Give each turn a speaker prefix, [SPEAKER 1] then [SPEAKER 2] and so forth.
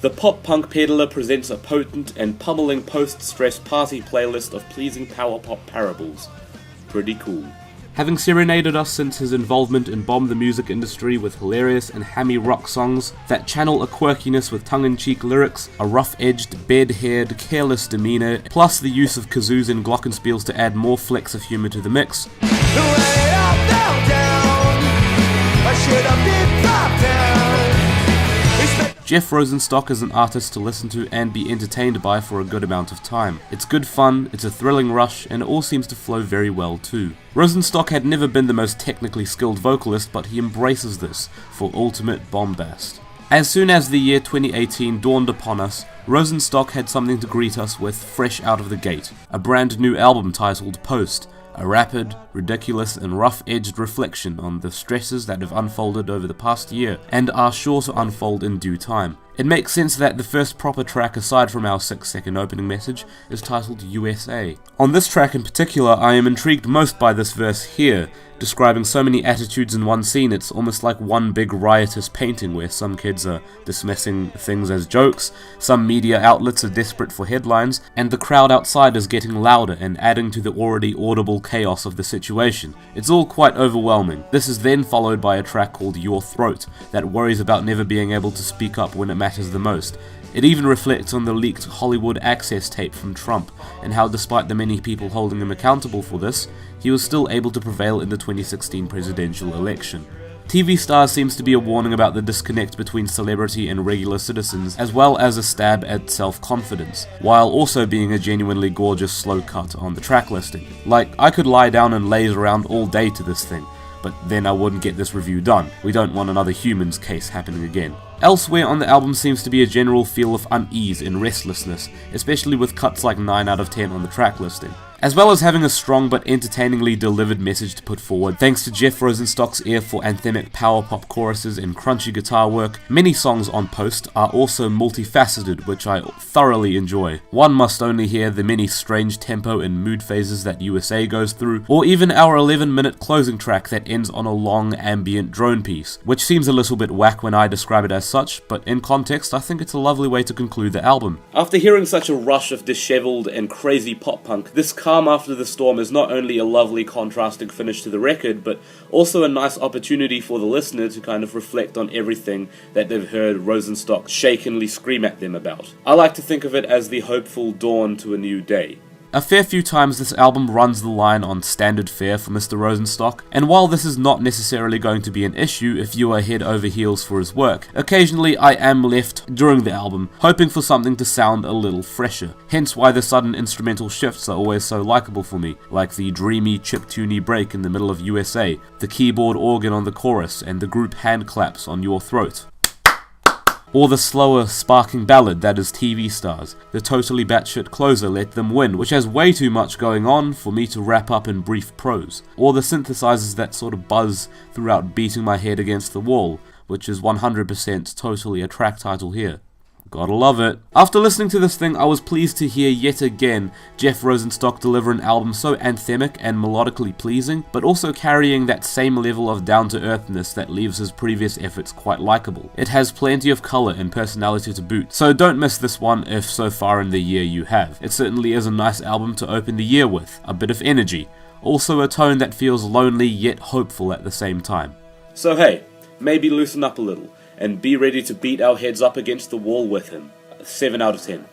[SPEAKER 1] The pop-punk peddler presents a potent and pummeling post-stress party playlist of pleasing power pop parables. Pretty cool. Having serenaded us since his involvement in Bomb the Music Industry with hilarious and hammy rock songs that channel a quirkiness with tongue-in-cheek lyrics, a rough-edged, bed-haired, careless demeanour, plus the use of kazoos and glockenspiels to add more flecks of humour to the mix. Jeff Rosenstock is an artist to listen to and be entertained by for a good amount of time. It's good fun, it's a thrilling rush, and it all seems to flow very well too. Rosenstock had never been the most technically skilled vocalist, but he embraces this for ultimate bombast. As soon as the year 2018 dawned upon us, Rosenstock had something to greet us with fresh out of the gate, a brand new album titled Post, a rapid, ridiculous and rough-edged reflection on the stresses that have unfolded over the past year and are sure to unfold in due time. It makes sense that the first proper track aside from our 6-second opening message is titled USA. On this track in particular, I am intrigued most by this verse here, describing so many attitudes in one scene. It's almost like one big riotous painting where some kids are dismissing things as jokes, some media outlets are desperate for headlines, and the crowd outside is getting louder and adding to the already audible chaos of the situation. It's all quite overwhelming. This is then followed by a track called Your Throat that worries about never being able to speak up when it matters the most. It even reflects on the leaked Hollywood Access tape from Trump and how despite the many people holding him accountable for this, he was still able to prevail in the 2016 presidential election. TV Stars seems to be a warning about the disconnect between celebrity and regular citizens, as well as a stab at self-confidence, while also being a genuinely gorgeous slow cut on the track listing. Like, I could lie down and laze around all day to this thing, but then I wouldn't get this review done. We don't want another Humans case happening again. Elsewhere on the album seems to be a general feel of unease and restlessness, especially with cuts like 9 out of 10 on the track listing. As well as having a strong but entertainingly delivered message to put forward, thanks to Jeff Rosenstock's ear for anthemic power pop choruses and crunchy guitar work, many songs on Post are also multifaceted, which I thoroughly enjoy. One must only hear the many strange tempo and mood phases that USA goes through, or even our 11-minute closing track that ends on a long ambient drone piece, which seems a little bit whack when I describe it as such, but in context I think it's a lovely way to conclude the album. After hearing such a rush of disheveled and crazy pop punk, this calm after the storm is not only a lovely contrasting finish to the record, but also a nice opportunity for the listener to kind of reflect on everything that they've heard Rosenstock shakenly scream at them about. I like to think of it as the hopeful dawn to a new day. A fair few times this album runs the line on standard fare for Mr. Rosenstock, and while this is not necessarily going to be an issue if you are head over heels for his work, occasionally I am left, during the album, hoping for something to sound a little fresher. Hence why the sudden instrumental shifts are always so likeable for me, like the dreamy chiptune break in the middle of USA, the keyboard organ on the chorus, and the group hand claps on Your Throat. Or the slower, sparking ballad that is TV Stars, the totally batshit closer Let Them Win, which has way too much going on for me to wrap up in brief prose. Or the synthesizers that sort of buzz throughout Beating My Head Against the Wall, which is 100% totally a track title here. Gotta love it. After listening to this thing, I was pleased to hear yet again Jeff Rosenstock deliver an album so anthemic and melodically pleasing, but also carrying that same level of down-to-earthness that leaves his previous efforts quite likable. It has plenty of colour and personality to boot, so don't miss this one if so far in the year you have. It certainly is a nice album to open the year with, a bit of energy, also a tone that feels lonely yet hopeful at the same time. So hey, maybe loosen up a little, and be ready to beat our heads up against the wall with him. 7 out of 10.